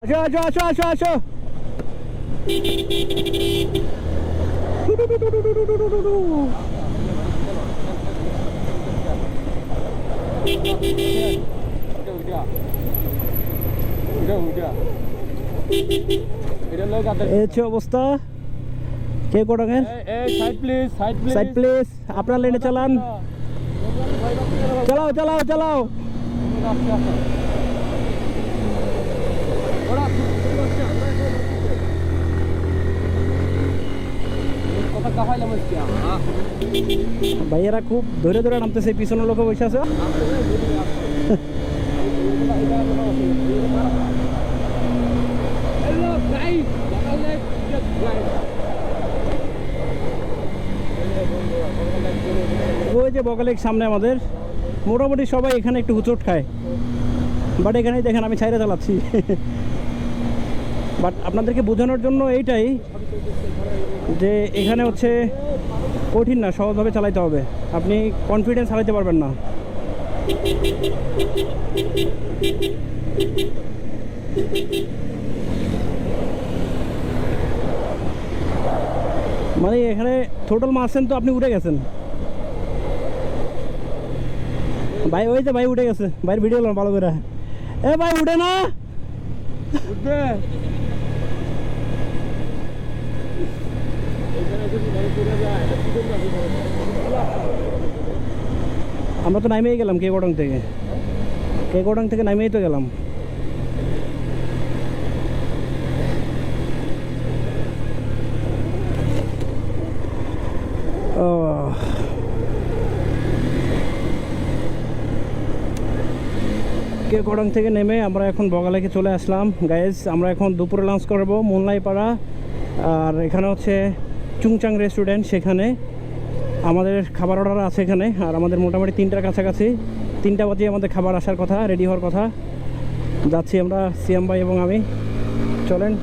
আসো আসো আসো আসো আসো এই হচ্ছে অবস্থা। কে কোটাঙ্গের সাইড প্লিজ, আপনার লেনে চালান, চালাও চালাও চালাও। ভাইয়েরা খুব ধরে ধরে নামতেছে, পিছনের লোক বসে আছে। ওই যে বগালের সামনে আমাদের মোটামুটি সবাই এখানে একটু হুচট খায়, বাট এখানেই দেখেন আমি ছাইরে চালাচ্ছি। বাট আপনাদেরকে বোঝানোর জন্য এইটাই যে এখানে হচ্ছে কঠিন না, সহজভাবে চালাইতে হবে, আপনি কনফিডেন্স হারাইতে পারবেন না। মানে এখানে টোটাল মারছেন তো আপনি উঠে গেছেন ভাই। ওই যে ভাই উঠে গেছে, ভাইয়ের ভিডিও করলাম ভালো করে। এ ভাই উঠে না, উঠবে। আমরা তো নামেই গেলাম কেকোডাং থেকে নামেই তো গেলাম। কেকোডাং থেকে নেমে আমরা এখন বগালেকে চলে আসলাম গাইজ। আমরা এখন দুপুরে লাঞ্চ করবো মোল্লাইপাড়া, আর এখানে হচ্ছে চুংচাং রেস্টুরেন্ট, সেখানে আমাদের খাবার অর্ডার আছে এখানে। আর আমাদের মোটামুটি 3টার কাছাকাছি, 3টা বাজে আমাদের খাবার আসার কথা, রেডি হওয়ার কথা। যাচ্ছি আমরা সিয়াম ভাই এবং আমি, চলেন।